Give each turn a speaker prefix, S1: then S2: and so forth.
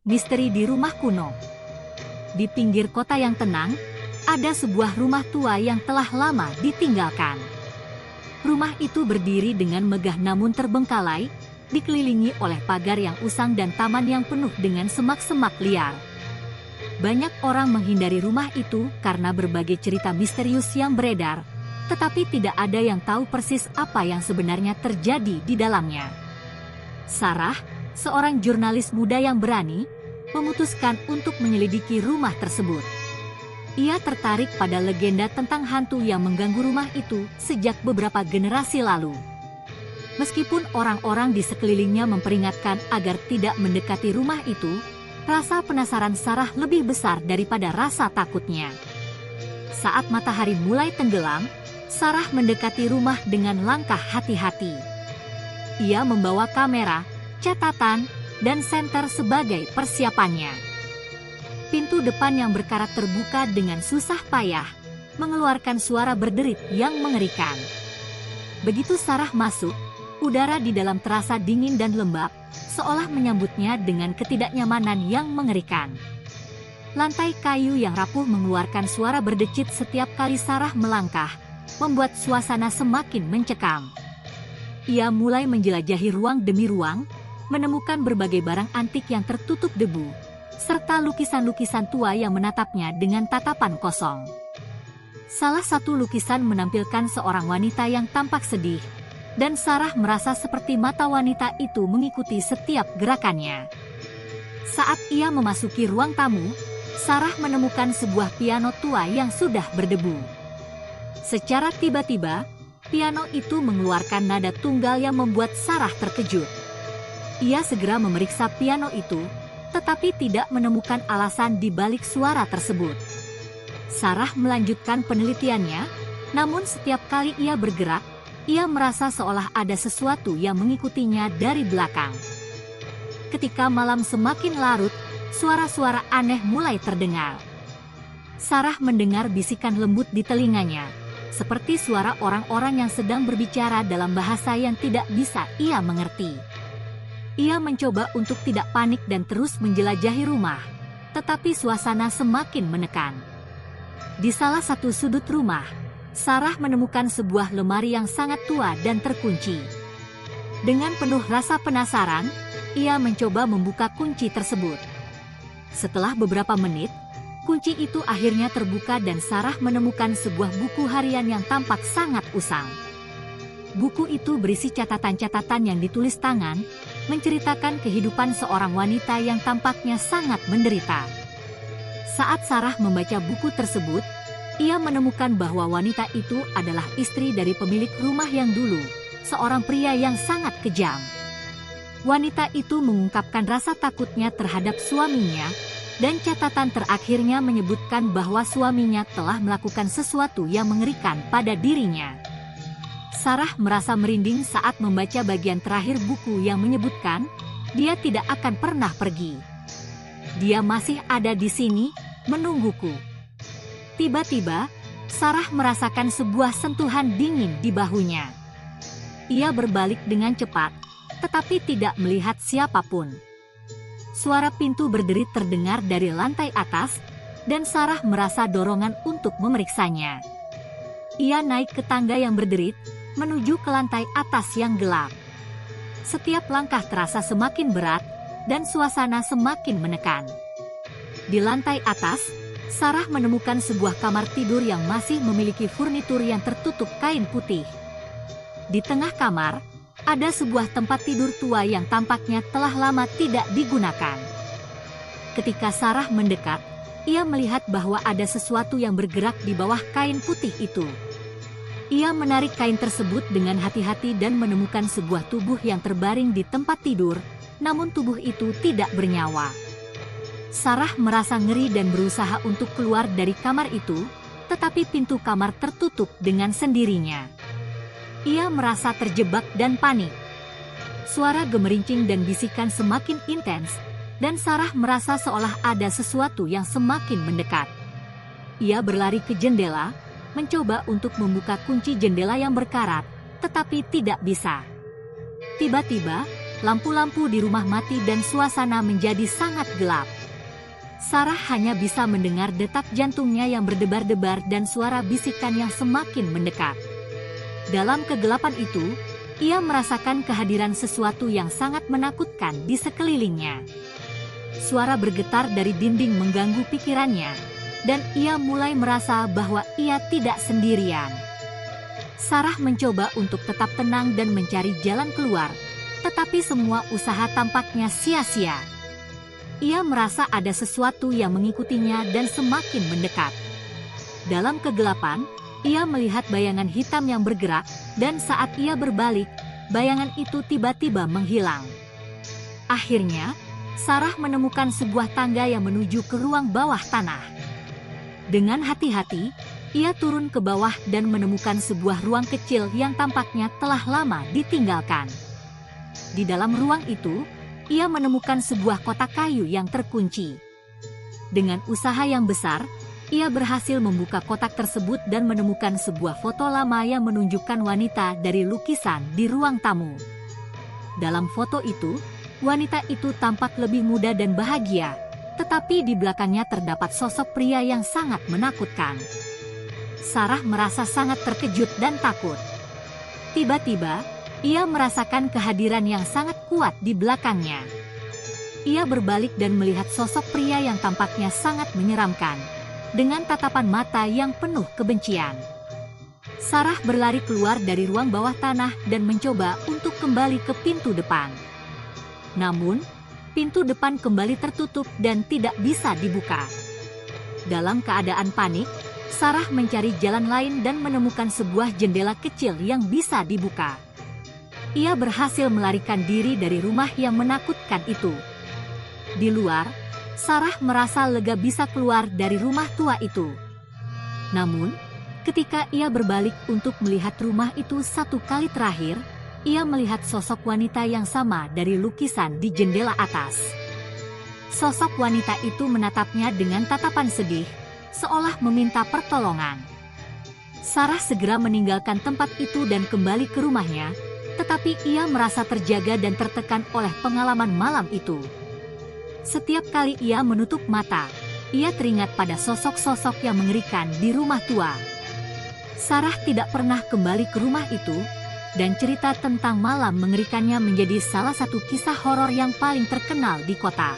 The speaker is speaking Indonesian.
S1: Misteri di rumah kuno. Di pinggir kota yang tenang, ada sebuah rumah tua yang telah lama ditinggalkan. Rumah itu berdiri dengan megah namun terbengkalai, dikelilingi oleh pagar yang usang dan taman yang penuh dengan semak-semak liar. Banyak orang menghindari rumah itu karena berbagai cerita misterius yang beredar, tetapi tidak ada yang tahu persis apa yang sebenarnya terjadi di dalamnya. Sarah, seorang jurnalis muda yang berani, memutuskan untuk menyelidiki rumah tersebut. Ia tertarik pada legenda tentang hantu yang mengganggu rumah itu sejak beberapa generasi lalu. Meskipun orang-orang di sekelilingnya memperingatkan agar tidak mendekati rumah itu, rasa penasaran Sarah lebih besar daripada rasa takutnya. Saat matahari mulai tenggelam, Sarah mendekati rumah dengan langkah hati-hati. Ia membawa kamera, catatan, dan senter sebagai persiapannya. Pintu depan yang berkarat terbuka dengan susah payah, mengeluarkan suara berderit yang mengerikan. Begitu Sarah masuk, udara di dalam terasa dingin dan lembab, seolah menyambutnya dengan ketidaknyamanan yang mengerikan. Lantai kayu yang rapuh mengeluarkan suara berdecit setiap kali Sarah melangkah, membuat suasana semakin mencekam. Ia mulai menjelajahi ruang demi ruang, menemukan berbagai barang antik yang tertutup debu, serta lukisan-lukisan tua yang menatapnya dengan tatapan kosong. Salah satu lukisan menampilkan seorang wanita yang tampak sedih, dan Sarah merasa seperti mata wanita itu mengikuti setiap gerakannya. Saat ia memasuki ruang tamu, Sarah menemukan sebuah piano tua yang sudah berdebu. Secara tiba-tiba, piano itu mengeluarkan nada tunggal yang membuat Sarah terkejut. Ia segera memeriksa piano itu, tetapi tidak menemukan alasan di balik suara tersebut. Sarah melanjutkan penelitiannya, namun setiap kali ia bergerak, ia merasa seolah ada sesuatu yang mengikutinya dari belakang. Ketika malam semakin larut, suara-suara aneh mulai terdengar. Sarah mendengar bisikan lembut di telinganya, seperti suara orang-orang yang sedang berbicara dalam bahasa yang tidak bisa ia mengerti. Ia mencoba untuk tidak panik dan terus menjelajahi rumah, tetapi suasana semakin menekan. Di salah satu sudut rumah, Sarah menemukan sebuah lemari yang sangat tua dan terkunci. Dengan penuh rasa penasaran, ia mencoba membuka kunci tersebut. Setelah beberapa menit, kunci itu akhirnya terbuka dan Sarah menemukan sebuah buku harian yang tampak sangat usang. Buku itu berisi catatan-catatan yang ditulis tangan, menceritakan kehidupan seorang wanita yang tampaknya sangat menderita. Saat Sarah membaca buku tersebut, ia menemukan bahwa wanita itu adalah istri dari pemilik rumah yang dulu, seorang pria yang sangat kejam. Wanita itu mengungkapkan rasa takutnya terhadap suaminya, dan catatan terakhirnya menyebutkan bahwa suaminya telah melakukan sesuatu yang mengerikan pada dirinya. Sarah merasa merinding saat membaca bagian terakhir buku yang menyebutkan dia tidak akan pernah pergi. Dia masih ada di sini, menungguku. Tiba-tiba, Sarah merasakan sebuah sentuhan dingin di bahunya. Ia berbalik dengan cepat, tetapi tidak melihat siapapun. Suara pintu berderit terdengar dari lantai atas, dan Sarah merasa dorongan untuk memeriksanya. Ia naik ke tangga yang berderit, menuju ke lantai atas yang gelap. Setiap langkah terasa semakin berat, dan suasana semakin menekan. Di lantai atas, Sarah menemukan sebuah kamar tidur yang masih memiliki furnitur yang tertutup kain putih. Di tengah kamar, ada sebuah tempat tidur tua yang tampaknya telah lama tidak digunakan. Ketika Sarah mendekat, ia melihat bahwa ada sesuatu yang bergerak di bawah kain putih itu. Ia menarik kain tersebut dengan hati-hati dan menemukan sebuah tubuh yang terbaring di tempat tidur, namun tubuh itu tidak bernyawa. Sarah merasa ngeri dan berusaha untuk keluar dari kamar itu, tetapi pintu kamar tertutup dengan sendirinya. Ia merasa terjebak dan panik. Suara gemerincing dan bisikan semakin intens, dan Sarah merasa seolah ada sesuatu yang semakin mendekat. Ia berlari ke jendela, mencoba untuk membuka kunci jendela yang berkarat, tetapi tidak bisa. Tiba-tiba, Lampu-lampu di rumah mati dan suasana menjadi sangat gelap. Sarah hanya bisa mendengar detak jantungnya yang berdebar-debar dan suara bisikan yang semakin mendekat. Dalam kegelapan itu, ia merasakan kehadiran sesuatu yang sangat menakutkan di sekelilingnya. Suara bergetar dari dinding mengganggu pikirannya, dan ia mulai merasa bahwa ia tidak sendirian. Sarah mencoba untuk tetap tenang dan mencari jalan keluar, tetapi semua usaha tampaknya sia-sia. Ia merasa ada sesuatu yang mengikutinya dan semakin mendekat. Dalam kegelapan, ia melihat bayangan hitam yang bergerak, dan saat ia berbalik, bayangan itu tiba-tiba menghilang. Akhirnya, Sarah menemukan sebuah tangga yang menuju ke ruang bawah tanah. Dengan hati-hati, ia turun ke bawah dan menemukan sebuah ruang kecil yang tampaknya telah lama ditinggalkan. Di dalam ruang itu, ia menemukan sebuah kotak kayu yang terkunci. Dengan usaha yang besar, ia berhasil membuka kotak tersebut dan menemukan sebuah foto lama yang menunjukkan wanita dari lukisan di ruang tamu. Dalam foto itu, wanita itu tampak lebih muda dan bahagia, tetapi di belakangnya terdapat sosok pria yang sangat menakutkan. Sarah merasa sangat terkejut dan takut. Tiba-tiba, ia merasakan kehadiran yang sangat kuat di belakangnya. Ia berbalik dan melihat sosok pria yang tampaknya sangat menyeramkan, dengan tatapan mata yang penuh kebencian. Sarah berlari keluar dari ruang bawah tanah dan mencoba untuk kembali ke pintu depan. Namun, pintu depan kembali tertutup dan tidak bisa dibuka. Dalam keadaan panik, Sarah mencari jalan lain dan menemukan sebuah jendela kecil yang bisa dibuka. Ia berhasil melarikan diri dari rumah yang menakutkan itu. Di luar, Sarah merasa lega bisa keluar dari rumah tua itu. Namun, ketika ia berbalik untuk melihat rumah itu satu kali terakhir, ia melihat sosok wanita yang sama dari lukisan di jendela atas. Sosok wanita itu menatapnya dengan tatapan sedih, seolah meminta pertolongan. Sarah segera meninggalkan tempat itu dan kembali ke rumahnya, tetapi ia merasa terjaga dan tertekan oleh pengalaman malam itu. Setiap kali ia menutup mata, ia teringat pada sosok-sosok yang mengerikan di rumah tua. Sarah tidak pernah kembali ke rumah itu, dan cerita tentang malam mengerikannya menjadi salah satu kisah horor yang paling terkenal di kota.